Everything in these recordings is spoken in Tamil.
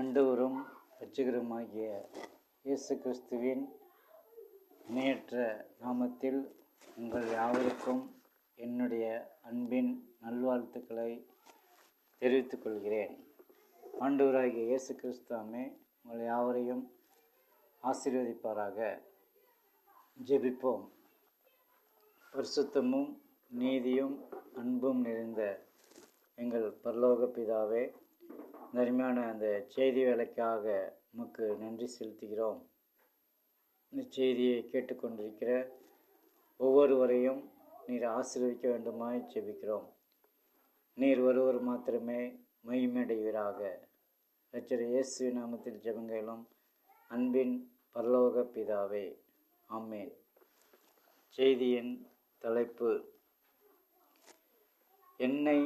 ஆண்டவரும் இரட்சகருமாகிய இயேசு கிறிஸ்துவின் இணையற்ற நாமத்தில் உங்கள் யாவருக்கும் என்னுடைய அன்பின் நல்வாழ்த்துக்களை தெரிவித்துக் கொள்கிறேன். ஆண்டவராகிய இயேசு கிறிஸ்துவே உங்கள் யாவரையும் ஆசீர்வதிப்பாராக. ஜெபிப்போம். பரிசுத்தமும் நீதியும் அன்பும் நிறைந்த எங்கள் பரலோக பிதாவே, அருமையான அந்த செய்தி வேலைக்காக உமக்கு நன்றி செலுத்துகிறோம். இந்த செய்தியை கேட்டுக்கொண்டிருக்கிற ஒவ்வொருவரையும் நீர் ஆசீர்வதிக்க வேண்டுமாய் ஜெபிக்கிறோம். நீர் ஒருவர் மாத்திரமே மகிமையடைவீராக. இரட்சகர் இயேசு நாமத்தில் ஜெபங்களும் அன்பின் பரலோக பிதாவே, ஆமென். செய்தியின் தலைப்பு: என்னை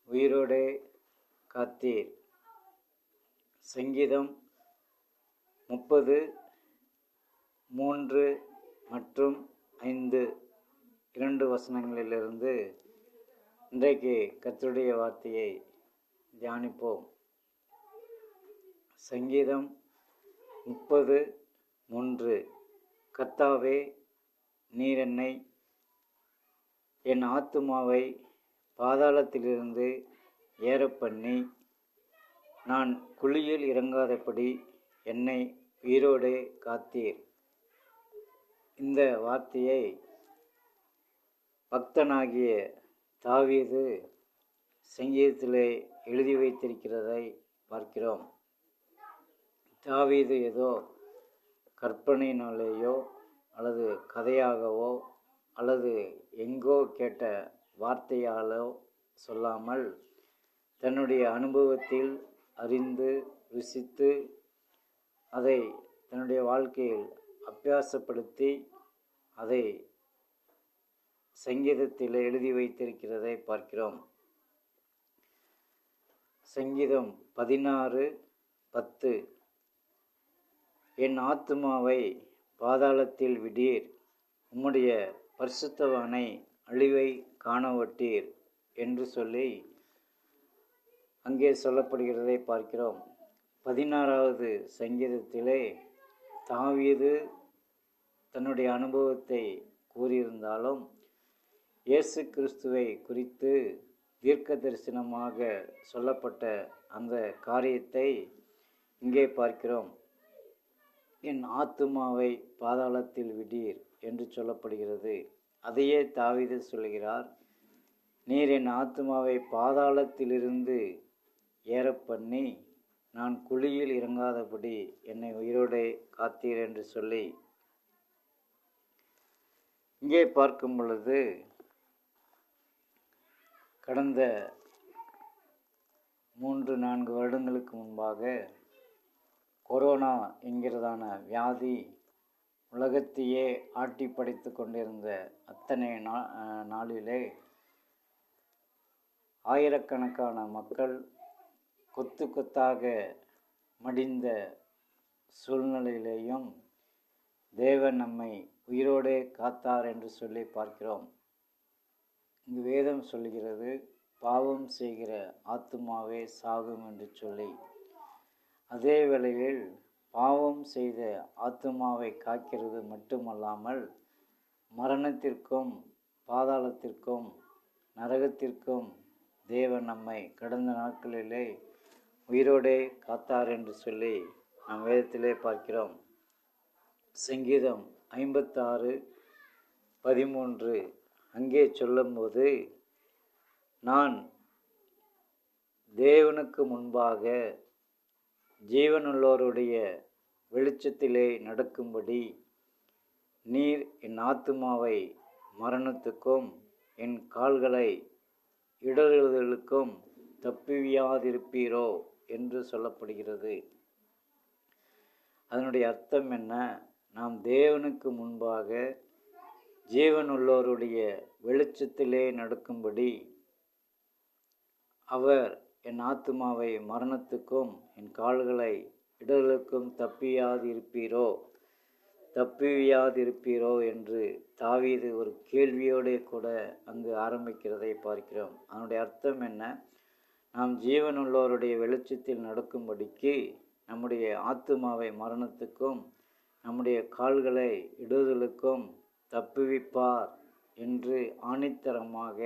உயிரோடே காத்தீர். சங்கீதம் 30:3 மற்றும் 5 இரண்டு வசனங்களிலிருந்து இன்றைக்கு கர்த்தருடைய வார்த்தையை தியானிப்போம். சங்கீதம் 30:3. கர்த்தாவே, நீர் என்னை, என் ஆத்துமாவை பாதாளத்திலிருந்து ஏறப்பண்ணி நான் குழியில் இறங்காதபடி என்னை உயிரோடே காத்தீர். இந்த வார்த்தையை பக்தனாகிய தாவீது சங்கீதத்திலே எழுதி வைத்திருக்கிறதை பார்க்கிறோம். தாவீது ஏதோ கற்பனையினாலேயோ அல்லது கதையாகவோ அல்லது எங்கோ கேட்ட வார்த்தையாலோ சொல்லாமல் தன்னுடைய அனுபவத்தில் அறிந்து ருசித்து அதை தன்னுடைய வாழ்க்கையில் அபியாசப்படுத்தி அதை சங்கீதத்தில் எழுதி வைத்திருக்கிறதை பார்க்கிறோம். சங்கீதம் 16:10. என் ஆத்துமாவை பாதாளத்தில் விடீர், உம்முடைய பரிசுத்தவானை அழிவை காணவட்டீர் என்று சொல்லி அங்கே சொல்லப்படுகிறதை பார்க்கிறோம். 16வது சங்கீதத்திலே தாவீது தன்னுடைய அனுபவத்தை கூறியிருந்தாலும் இயேசு கிறிஸ்துவை குறித்து தீர்க்க தரிசனமாக சொல்லப்பட்ட அந்த காரியத்தை இங்கே பார்க்கிறோம். என் ஆத்துமாவை பாதாளத்தில் விடீர் என்று சொல்லப்படுகிறது. அதையே தாவீது சொல்கிறார். நீர் என் ஆத்துமாவை பாதாளத்திலிருந்து ஏறப்பண்ணி நான் குழியில் இறங்காதபடி என்னை உயிரோடே காத்தீர் என்று சொல்லி இங்கே பார்க்கும் பொழுது கடந்த 3-4 வருடங்களுக்கு முன்பாக கொரோனா என்கிறதான வியாதி உலகத்தையே ஆட்டி படைத்து கொண்டிருந்த அத்தனை நாளிலே ஆயிரக்கணக்கான மக்கள் கொத்து கொத்தாக மடிந்த சூழ்நிலையிலேயும் தேவன் நம்மை உயிரோடே காத்தார் என்று சொல்லி பார்க்கிறோம். இங்கு வேதம் சொல்கிறது, பாவம் செய்கிற ஆத்துமாவே சாகும் என்று சொல்லி. அதே வேளையில் பாவம் செய்த ஆத்துமாவை காக்கிறது மட்டுமல்லாமல் மரணத்திற்கும் பாதாளத்திற்கும் நரகத்திற்கும் தேவன் நம்மை கடந்த நாட்களிலே உயிரோடே காத்தார் என்று சொல்லி நாம் வேதத்திலே பார்க்கிறோம். சங்கீதம் 56:13 அங்கே சொல்லும்போது, நான் தேவனுக்கு முன்பாக ஜீவனுள்ளோருடைய வெளிச்சத்திலே நடக்கும்படி நீர் என் ஆத்துமாவை மரணத்துக்கும் என் கால்களை இடறுதலுக்கும் தப்புவியாதிருப்பீரோ என்று சொல்லப்படுகிறது. அதனுடைய அர்த்தம் என்ன? நாம் தேவனுக்கு முன்பாக ஜீவனுள்ளோருடைய வெளிச்சத்திலே நடக்கும்படி அவர் என் ஆத்துமாவை மரணத்துக்கும் என் கால்களை இடர்களுக்கும் தப்புவியாதிருப்பீரோ என்று தாவீது ஒரு கேள்வியோடே கூட அங்கு ஆரம்பிக்கிறதை பார்க்கிறோம். அதனுடைய அர்த்தம் என்ன? நாம் ஜீவனுள்ளோருடைய வெளிச்சத்தில் நடக்கும்படிக்கு நம்முடைய ஆத்துமாவை மரணத்துக்கும் நம்முடைய கால்களை இடுதலுக்கும் தப்புவிப்பார் என்று ஆணித்தரமாக,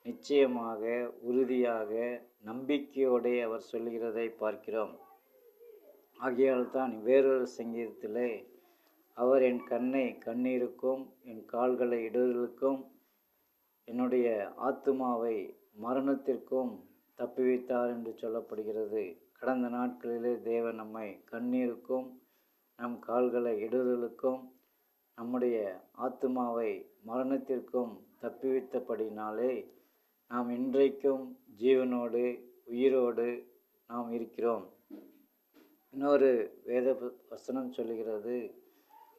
நிச்சயமாக, உறுதியாக, நம்பிக்கையோடு அவர் சொல்கிறதை பார்க்கிறோம். ஆகையால் தான் வேறொரு சங்கீதத்திலே அவர் என் கண்ணை கண்ணீருக்கும் என் கால்களை இடுதலுக்கும் என்னுடைய ஆத்துமாவை மரணத்திற்கும் தப்புவித்தார் என்று சொல்லப்படுகிறது. கடந்த நாட்களிலே தேவன் நம்மை கண்ணீருக்கும் நம் கால்களை இடுதலுக்கும் நம்முடைய ஆத்துமாவை மரணத்திற்கும் தப்புவித்தபடினாலே நாம் இன்றைக்கும் ஜீவனோடு உயிரோடு நாம் இருக்கிறோம். இன்னொரு வேத வசனம் சொல்லுகிறது,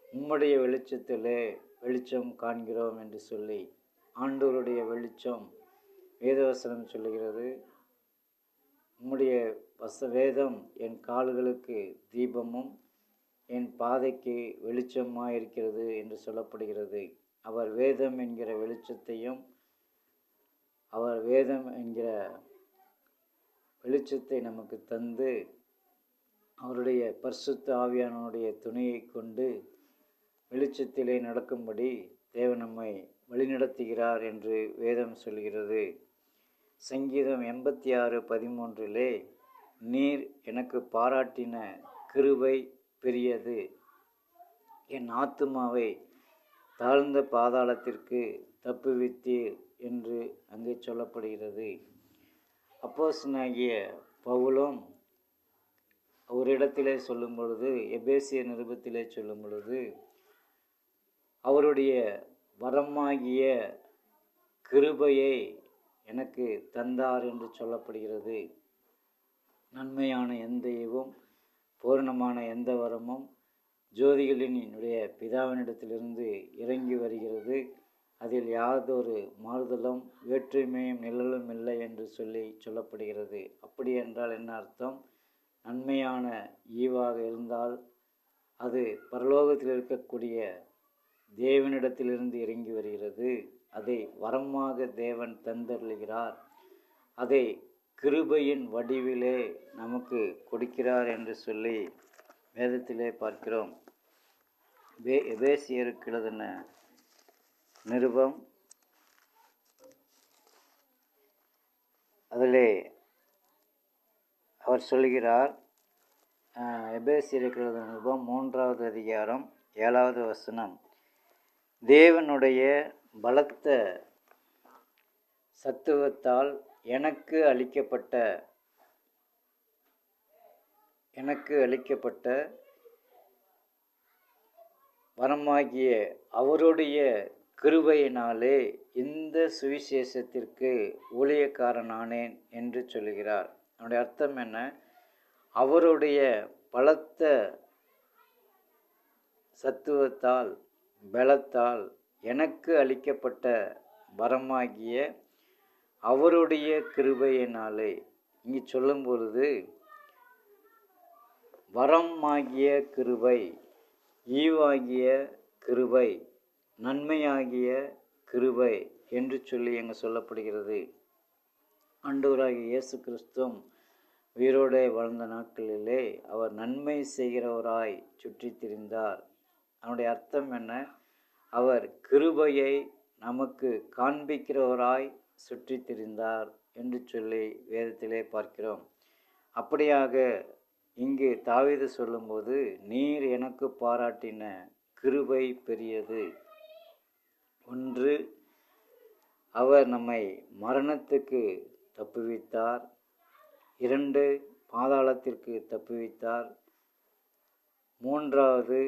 உம்முடைய வெளிச்சத்திலே வெளிச்சம் காண்கிறோம் என்று சொல்லி. ஆண்டவருடைய வெளிச்சம் வேதவசனம் சொல்லுகிறது, உம்முடைய வேதம் என் கால்களுக்கு தீபமும் என் பாதைக்கு வெளிச்சமாயிருக்கிறது என்று சொல்லப்படுகிறது. அவர் வேதம் என்கிற வெளிச்சத்தையும் அவர் வேதம் என்கிற வெளிச்சத்தை நமக்கு தந்து அவருடைய பரிசுத்த ஆவியானவருடைய துணையை கொண்டு வெளிச்சத்திலே நடக்கும்படி தேவன் நம்மை வழிநடத்துகிறார் என்று வேதம் சொல்கிறது. சங்கீதம் 86:13 நீர் எனக்கு பாராட்டின கிருபை பெரியது, என் ஆத்துமாவை தாழ்ந்த பாதாளத்திற்கு தப்புவித்தீர் என்று அங்கே சொல்லப்படுகிறது. அப்போஸ்தலனாகிய பவுலும் ஒரு இடத்திலே சொல்லும் பொழுது, எபேசியர் நிருபத்திலே சொல்லும் பொழுது, அவருடைய வரமாகிய கிருபையை எனக்கு தந்தார் என்று சொல்லப்படுகிறது. நன்மையான எந்த ஈவும் பூரணமான எந்த வரமும் ஜோதிகளினுடைய பிதாவினிடத்திலிருந்து இறங்கி வருகிறது, அதில் யாதொரு மாறுதலும் வேற்றுமையும் நிழலும் இல்லை என்று சொல்லப்படுகிறது. அப்படி என்றால் என்ன அர்த்தம்? நன்மையான ஈவாக இருந்தால் அது பரலோகத்தில் இருக்கக்கூடிய தேவனிடத்திலிருந்து இறங்கி வருகிறது. அதை வரமாக தேவன் தந்தருளுகிறார். அதை கிருபையின் வடிவிலே நமக்கு கொடுக்கிறார் என்று சொல்லி வேதத்திலே பார்க்கிறோம். எபேசியருக்கு எழுதின நிருபம் அதிலே அவர் சொல்கிறார், எபேசியருக்கு எழுதின நிருபம் 3வது அதிகாரம் 7வது வசனம், தேவனுடைய பலத்த சத்துவத்தால் எனக்கு அளிக்கப்பட்ட வரமாகிய அவருடைய கிருபையினாலே இந்த சுவிசேஷத்திற்கு ஊழியக்காரனானேன் என்று சொல்கிறார். அதனுடைய அர்த்தம் என்ன? அவருடைய பலத்த சத்துவத்தால் பலத்தால் எனக்கு அளிக்கப்பட்ட வரமாகிய அவருடைய கிருபையினாலே. இங்கு சொல்லும் பொழுது வரமாகிய கிருபை, ஈவாகிய கிருபை, நன்மையாகிய கிருபை என்று சொல்லி அங்கு சொல்லப்படுகிறது. ஆண்டவராகிய இயேசு கிறிஸ்துவும் உயிரோடு வாழ்ந்த நாட்களிலே அவர் நன்மை செய்கிறவராய் சுற்றி திரிந்தார். அவனுடைய அர்த்தம் என்ன? அவர் கிருபையை நமக்கு காண்பிக்கிறவராய் சுற்றி திரிந்தார் என்று சொல்லி வேதத்திலே பார்க்கிறோம். அப்படியாக இங்கு தாவீது சொல்லும்போது, நீர் எனக்கு பாராட்டின கிருபை பெரியது. ஒன்று, அவர் நம்மை மரணத்துக்கு தப்புவித்தார். 2, பாதாளத்திற்கு தப்புவித்தார். 3வது,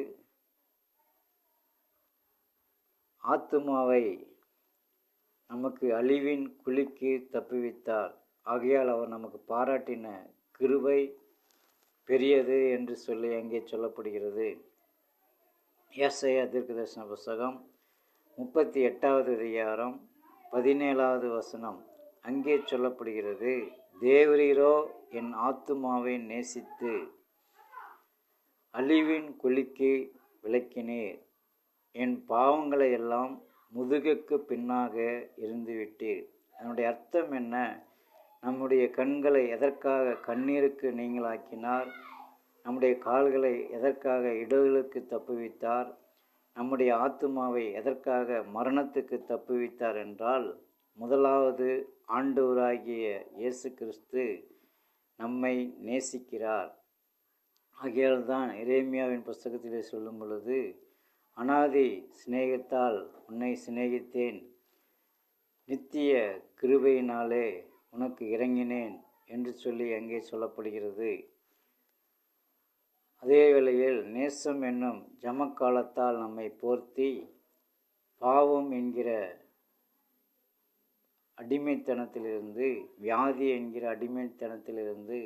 ஆத்துமாவை நமக்கு அழிவின் குழிக்கு தப்புவித்தார். ஆகையால் அவர் நமக்கு பாராட்டின கிருபை பெரியது என்று சொல்லி அங்கே சொல்லப்படுகிறது. ஏசாயா தீர்க்கதரிசன புத்தகம் 38வது அதிகாரம் 17வது வசனம் அங்கே சொல்லப்படுகிறது, தேவரீரோ என் ஆத்துமாவை நேசித்து அழிவின் குழிக்கு விலக்கினீர், என் பாவங்களை எல்லாம் முதுகுக்கு பின்னாக இருந்துவிட்டீர். அதனுடைய அர்த்தம் என்ன? நம்முடைய கண்களை எதற்காக கண்ணீருக்கு நீங்களாக்கினார்? நம்முடைய கால்களை எதற்காக இடர்களுக்கு தப்புவித்தார்? நம்முடைய ஆத்துமாவை எதற்காக மரணத்துக்கு தப்புவித்தார் என்றால், முதலாவது ஆண்டவராகிய இயேசு கிறிஸ்து நம்மை நேசிக்கிறார். ஆகையால் தான் எரேமியாவின் புஸ்தகத்திலே சொல்லும் பொழுது, அனாதி சிநேகத்தால் உன்னை சிநேகித்தேன், நித்திய கிருபையினாலே உனக்கு இறங்கினேன் என்று சொல்லி அங்கே சொல்லப்படுகிறது. அதே வேளையில் நேசம் என்னும் ஜமக்காலத்தால் நம்மை போர்த்தி பாவம் என்கிற அடிமைத்தனத்திலிருந்து, வியாதி என்கிற அடிமைத்தனத்திலிருந்து,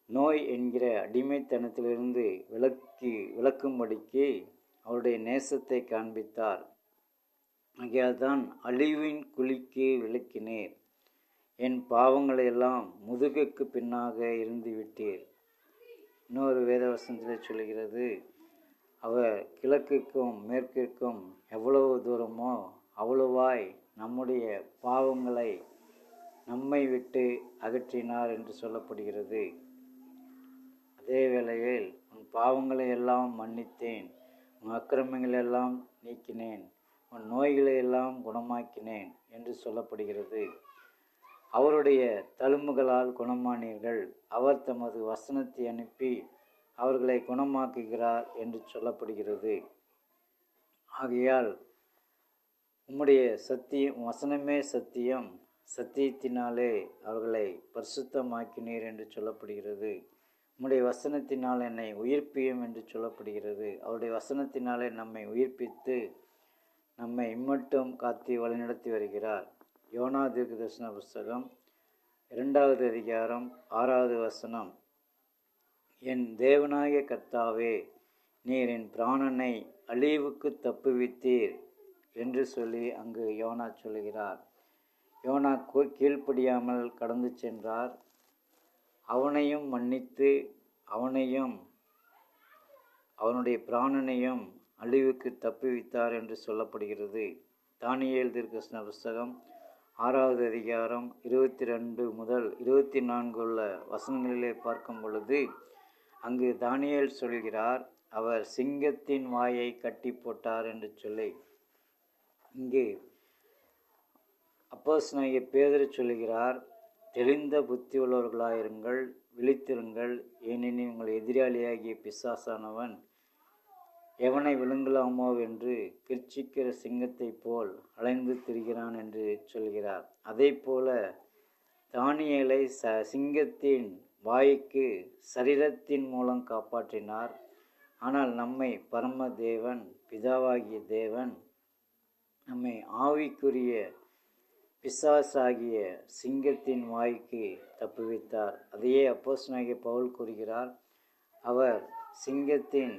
நோய் என்கிற அடிமைத்தனத்திலிருந்து விளக்கும்படிக்கு அவருடைய நேசத்தை காண்பித்தார். ஆகையால் தான் அழிவின் குழிக்கு விளக்கினீர், என் பாவங்களையெல்லாம் முதுகுக்கு பின்னாக இருந்து விட்டீர். இன்னொரு வேதவசனத்தில் சொல்கிறது, அவர் கிழக்குக்கும் மேற்கிற்கும் எவ்வளவு தூரமோ அவ்வளவாய் நம்முடைய பாவங்களை நம்மை விட்டு அகற்றினார் என்று சொல்லப்படுகிறது. அதே வேளையில் உன் பாவங்களை எல்லாம் மன்னித்தேன், உன் அக்கிரமங்களை எல்லாம் நீக்கினேன், உன் நோய்களை எல்லாம் குணமாக்கினேன் என்று சொல்லப்படுகிறது. அவருடைய தழும்புகளால் குணமானீர்கள், அவர் தமது வசனத்தை அனுப்பி அவர்களை குணமாக்குகிறார் என்று சொல்லப்படுகிறது. ஆகையால் உம்முடைய சத்தியம், வசனமே சத்தியம், சத்தியத்தினாலே அவர்களை பரிசுத்தமாக்கினீர் என்று சொல்லப்படுகிறது. உம்முடைய வசனத்தினால் என்னை உயிர்ப்பியும் என்று சொல்லப்படுகிறது. அவருடைய வசனத்தினாலே நம்மை உயிர்ப்பித்து நம்மை இம்மட்டும் காத்து வழிநடத்தி வருகிறார். யோனா தீர்க்கதரிசன புஸ்தகம் 2வது அதிகாரம் 6வது வசனம், என் தேவனாகிய கர்த்தாவே, நீர் என் பிராணனை அழிவுக்கு தப்புவித்தீர் என்று சொல்லி அங்கு யோனா சொல்கிறார். யோனா கீழ்ப்படியாமல் கடந்து சென்றார். அவனையும் மன்னித்து அவனையும் அவனுடைய பிராணனையும் அழிவுக்கு தப்புவித்தார் என்று சொல்லப்படுகிறது. தானியேல் தீர்க்கதரிசன புஸ்தகம் 6வது அதிகாரம் 22 முதல் 24 உள்ள வசனங்களிலே பார்க்கும் பொழுது அங்கு தானியேல் சொல்கிறார், அவர் சிங்கத்தின் வாயை கட்டி போட்டார் என்று சொல்லி. இங்கு அப்போஸ்தலனாகிய பேதுரு சொல்கிறார், தெளிந்த புத்தி உள்ளவர்களாயிருங்கள், விழித்திருங்கள், ஏனெனில் உங்கள் எதிராளியாகிய பிசாசானவன் எவனை விழுங்கலாமோ என்று கிர்ச்சிக்கிற சிங்கத்தை போல் அலைந்து திரிகிறான் என்று சொல்கிறார். அதே போல தானியேலை சிங்கத்தின் வாய்க்கு சரீரத்தின் மூலம் காப்பாற்றினார். ஆனால் நம்மை பரம தேவன், பிதாவாகிய தேவன் நம்மை ஆவிக்குரிய பிசாசாகிய சிங்கத்தின் வாய்க்கு தப்புவித்தார். அதையே அப்போஸ்தலனாகிய பவுல் கூறுகிறார், அவர் சிங்கத்தின்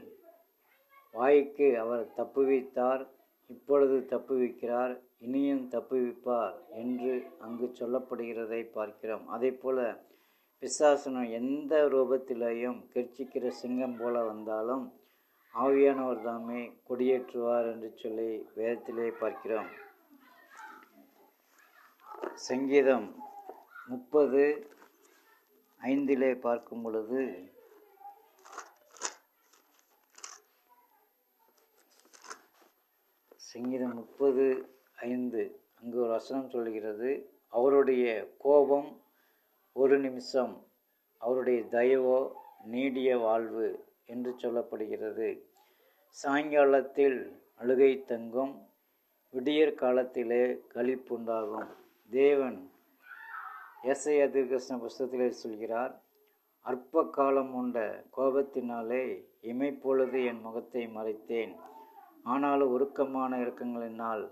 வாய்க்கு அவர் தப்புவித்தார், இப்பொழுது தப்புவிக்கிறார், இனியும் தப்புவிப்பார் என்று அங்கு சொல்லப்படுகிறதை பார்க்கிறோம். அதே போல பிசாசனம் எந்த ரூபத்திலேயும் கெர்ச்சிக்கிற சிங்கம் போல வந்தாலும் ஆவியானவர் தாமே கொடியேற்றுவார் என்று சொல்லி வேதத்திலே பார்க்கிறோம். சங்கீதம் 30:5 பார்க்கும் பொழுது, சங்கீதம் 30:5 அங்கு ஒரு வசனம் சொல்கிறது, அவருடைய கோபம் ஒரு நிமிஷம், அவருடைய தயவோ நீடிய வாழ்வு என்று சொல்லப்படுகிறது. சாயங்காலத்தில் அழுகை தங்கும், விடியற் காலத்திலே களிப்புண்டாகும். தேவன் ஏசாயா தீர்க்கதரிசன புஸ்தகத்திலே சொல்கிறார், அற்ப காலம் உண்ட கோபத்தினாலே இமைப்பொழுது என் முகத்தை மறைத்தேன், ஆனாலும் உருக்கமான இரக்கங்களினால்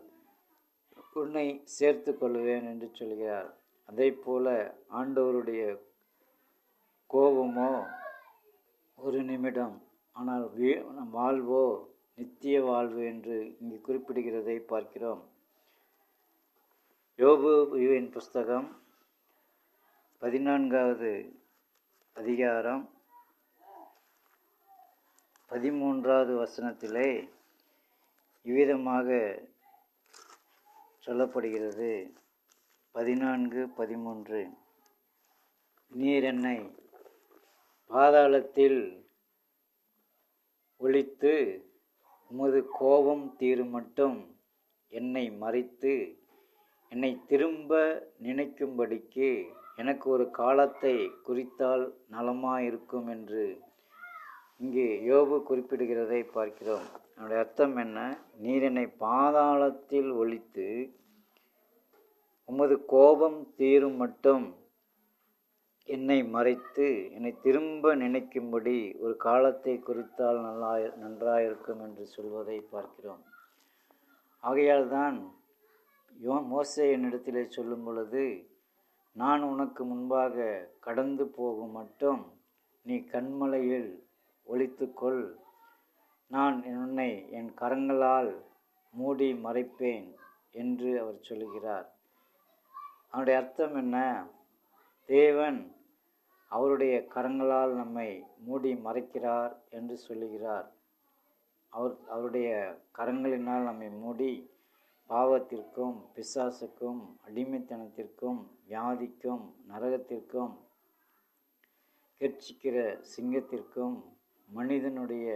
உன்னை சேர்த்து கொள்வேன் என்று சொல்கிறார். அதே போல ஆண்டவருடைய கோபமோ ஒரு நிமிடம், ஆனால் வாழ்வோ நித்திய வாழ்வு என்று இங்கு குறிப்பிடுகிறதை பார்க்கிறோம். யோபுவின் புஸ்தகம் 14வது அதிகாரம் 13வது வசனத்திலே இவ்விதமாக சொல்லப்படுகிறது, 14:13. நீர் என்னை பாதாளத்தில் ஒளித்து உமது கோபம் தீருமட்டும் என்னை மறைத்து என்னை திரும்ப நினைக்கும்படிக்கு எனக்கு ஒரு காலத்தை குறித்தால் நலமாயிருக்கும் என்று இங்கே யோபு குறிப்பிடுகிறதை பார்க்கிறோம். அதனுடைய அர்த்தம் என்ன? நீர் என்னை பாதாளத்தில் ஒளித்து உமது கோபம் தீரும் மட்டும் என்னை மறைத்து என்னை திரும்ப நினைக்கும்படி ஒரு காலத்தை குறித்தால் நன்றாயிருக்கும் என்று சொல்வதை பார்க்கிறோம். ஆகையால் தான் மோசே என்னிடத்திலே சொல்லும் பொழுது, நான் உனக்கு முன்பாக கடந்து போகும் மட்டும் நீ கன்மலையில் ஒளித்துக்கொள், நான் உன்னை என் கரங்களால் மூடி மறைப்பேன் என்று அவர் சொல்கிறார். அவருடைய அர்த்தம் என்ன? தேவன் அவருடைய கரங்களால் நம்மை மூடி மறைக்கிறார் என்று சொல்லுகிறார். அவருடைய கரங்களினால் நம்மை மூடி பாவத்திற்கும் பிசாசுக்கும் அடிமைத்தனத்திற்கும் வியாதிக்கும் நரகத்திற்கும் கெர்ச்சிக்கிற சிங்கத்திற்கும் மனிதனுடைய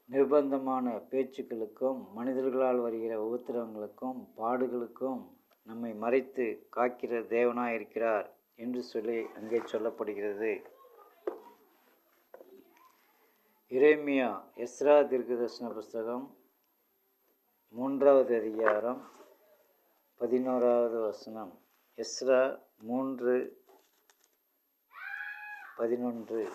நிர்பந்தமான பேச்சுக்களுக்கும் மனிதர்களால் வருகிற உபத்திரவங்களுக்கும் பாடுகளுக்கும் நம்மை மறைத்து காக்கிற தேவனாயிருக்கிறார் என்று சொல்லி அங்கே சொல்லப்படுகிறது. எரேமியா எஸ்ரா தீர்க்கதரிசன புஸ்தகம் 3வது அதிகாரம் 11வது வசனம். எஸ்ரா 3:11.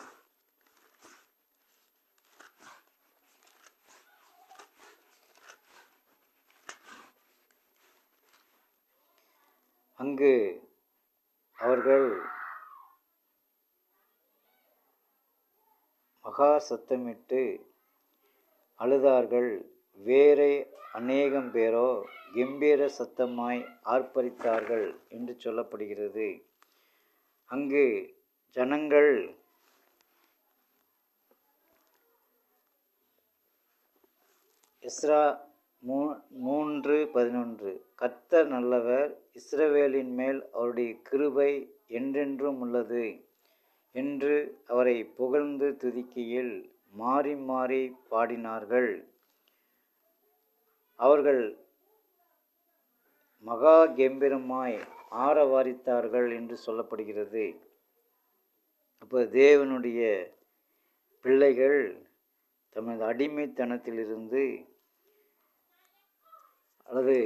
அங்கு அவர்கள் மகா சத்தமிட்டு அழுதார்கள், வேறே அநேகம் பேரோ கம்பீர சத்தமாய் ஆர்ப்பரித்தார்கள் என்று சொல்லப்படுகிறது. அங்கு ஜனங்கள் எஸ்ரா 3:11, கர்த்தர் நல்லவர், இஸ்ரவேலின் மேல் அவருடைய கிருபை என்றென்றும் உள்ளது என்று அவரை புகழ்ந்து துதிக்கையில் மாறி மாறி பாடினார்கள். அவர்கள் மகா கம்பீரமாய் ஆரவாரித்தார்கள் என்று சொல்லப்படுகிறது. அப்போ தேவனுடைய பிள்ளைகள் தமது அடிமைத்தனத்திலிருந்து அல்லது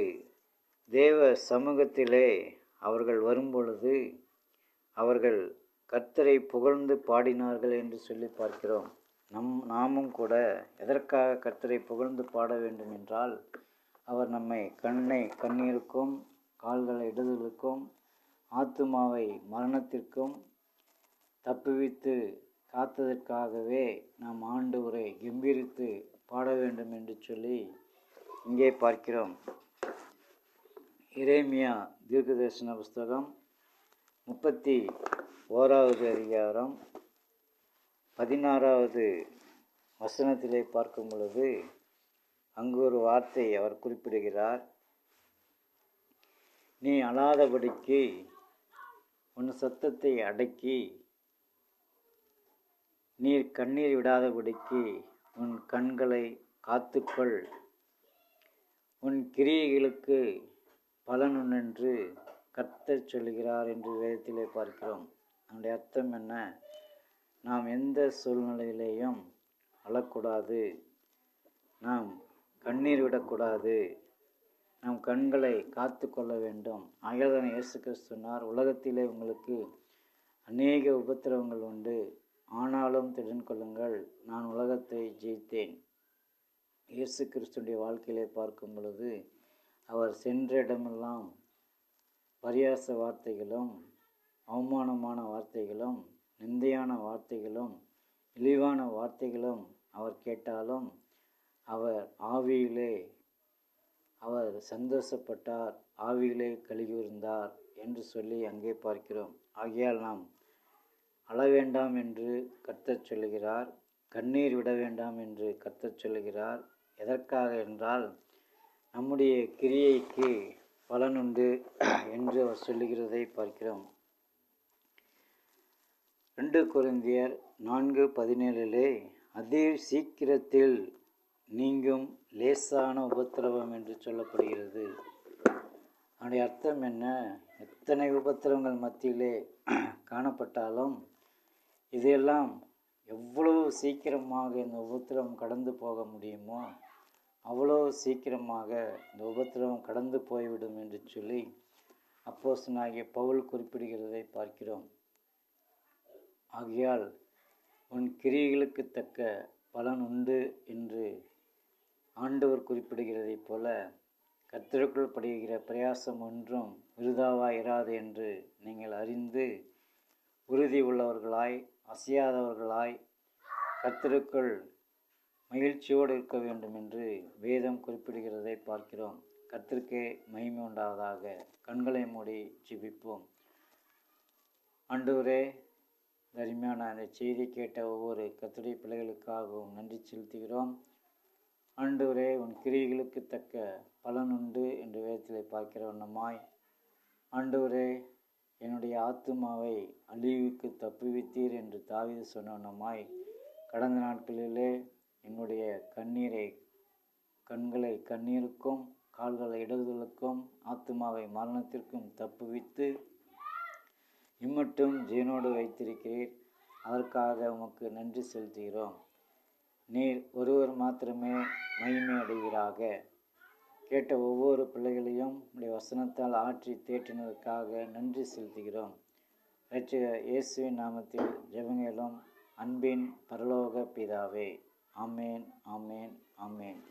தேவ சமூகத்திலே அவர்கள் வரும்பொழுது அவர்கள் கர்த்தரை புகழ்ந்து பாடினார்கள் என்று சொல்லி பார்க்கிறோம். நாமும் கூட எதற்காக கர்த்தரை புகழ்ந்து பாட வேண்டும் என்றால், அவர் நம்மை கண்ணீருக்கும் கால்களை இடதுகளுக்கும் ஆத்துமாவை மரணத்திற்கும் தப்புவித்து காத்ததற்காகவே நாம் ஆண்டவரை கம்பீரித்து பாட வேண்டும் என்று சொல்லி இங்கே பார்க்கிறோம். எரேமியா தீர்க்கதரிசன புஸ்தகம் 31வது அதிகாரம் 16வது வசனத்திலே பார்க்கும் பொழுது அங்கு ஒரு வார்த்தை அவர் குறிப்பிடுகிறார். நீ அழாதபடிக்கு உன் சத்தத்தை அடக்கி, நீர் கண்ணீர் விடாதபடிக்கு உன் கண்களை காத்துக்கொள், உன் கிரியைகளுக்கு பலன் என்று கர்த்தர் சொல்லுகிறார் என்று வேதத்திலே பார்க்கிறோம். அதனுடைய அர்த்தம் என்ன? நாம் எந்த சூழ்நிலையிலேயும் அழக்கூடாது, நாம் கண்ணீர் விடக்கூடாது, நம் கண்களை காத்து கொள்ள வேண்டும். ஆகியதான் இயேசு கிறிஸ்து சொன்னார், உலகத்திலே உங்களுக்கு அநேக உபத்திரவங்கள் உண்டு, ஆனாலும் திடன் கொள்ளுங்கள், நான் உலகத்தை ஜெயித்தேன். இயேசு கிறிஸ்துடைய வாழ்க்கையிலே பார்க்கும் பொழுது அவர் சென்ற இடமெல்லாம் பரியாச வார்த்தைகளும் அவமானமான வார்த்தைகளும் நிந்தையான வார்த்தைகளும் இழிவான வார்த்தைகளும் அவர் கேட்டாலும் அவர் ஆவியிலே அவர் சந்தோஷப்பட்டார், ஆவியிலே கலிகூர்ந்தார் என்று சொல்லி அங்கே பார்க்கிறோம். ஆகையால் நாம் அழ வேண்டாம் என்று கர்த்தர் சொல்லுகிறார், கண்ணீர் விட வேண்டாம் என்று கர்த்தர் சொல்லுகிறார். எதற்காக என்றால், நம்முடைய கிரியைக்கு பலனுண்டு என்று அவர் சொல்லுகிறதை பார்க்கிறோம். 2 கொரிந்தியர் 4:17 அதே சீக்கிரத்தில் நீங்கும் லேசான உபத்திரவம் என்று சொல்லப்படுகிறது. அதனுடைய அர்த்தம் என்ன? எத்தனை உபத்திரவங்கள் மத்தியிலே காணப்பட்டாலும் இதையெல்லாம் எவ்வளவு சீக்கிரமாக இந்த உபத்திரவம் கடந்து போக முடியுமோ அவ்வளோ சீக்கிரமாக இந்த உபத்திரவம் கடந்து போய்விடும் என்று சொல்லி அப்போஸ்தலனாகிய பவுல் குறிப்பிடுகிறதை பார்க்கிறோம். ஆகையால் உன் கிரியைகளுக்கு தக்க பலன் உண்டு என்று ஆண்டவர் குறிப்பிடுகிறதைப் போல கர்த்தருக்குள் படுகிற பிரயாசம் ஒன்றும் விருதாவாய் இராது என்று நீங்கள் அறிந்து உறுதி உள்ளவர்களாய் அசையாதவர்களாய் கர்த்தருக்குள் மகிழ்ச்சியோடு இருக்க வேண்டும் என்று வேதம் குறிப்பிடுகிறதை பார்க்கிறோம். கர்த்தருக்கே மகிமை உண்டாவதாக. கண்களை மூடி ஜெபிப்போம். ஆண்டவரே, அருமையான அந்த செய்தி கேட்ட ஒவ்வொரு கர்த்தருடைய பிள்ளைகளுக்காகவும் நன்றி செலுத்துகிறோம். ஆண்டவரே, உன் கிரியைகளுக்கு தக்க பலன் உண்டு என்று வேதத்திலே பார்க்கிற வண்ணமாய் ஆண்டவரே, என்னுடைய ஆத்துமாவை அழிவுக்கு தப்புவித்தீர் என்று தாவீது சொன்ன வண்ணமாய் கடந்த நாட்களிலே என்னுடைய கண்களை கண்ணீருக்கும் கால்களை இடர்களுக்கும் ஆத்துமாவை மரணத்திற்கும் தப்புவித்து இம்மட்டும் ஜீவனோடு வைத்திருக்கிறீர். அதற்காக உமக்கு நன்றி செலுத்துகிறோம். நீர் ஒருவர் மாத்திரமே மகிமை அடைவீராக. கேட்ட ஒவ்வொரு பிள்ளைகளையும் உடைய வசனத்தால் ஆற்றி தேற்றினதற்காக நன்றி செலுத்துகிறோம். இரட்சகர் இயேசுவின் நாமத்தில் ஜெபங்களும் அன்பின் பரலோக பிதாவே. ஆமேன், ஆமேன், ஆமேன்.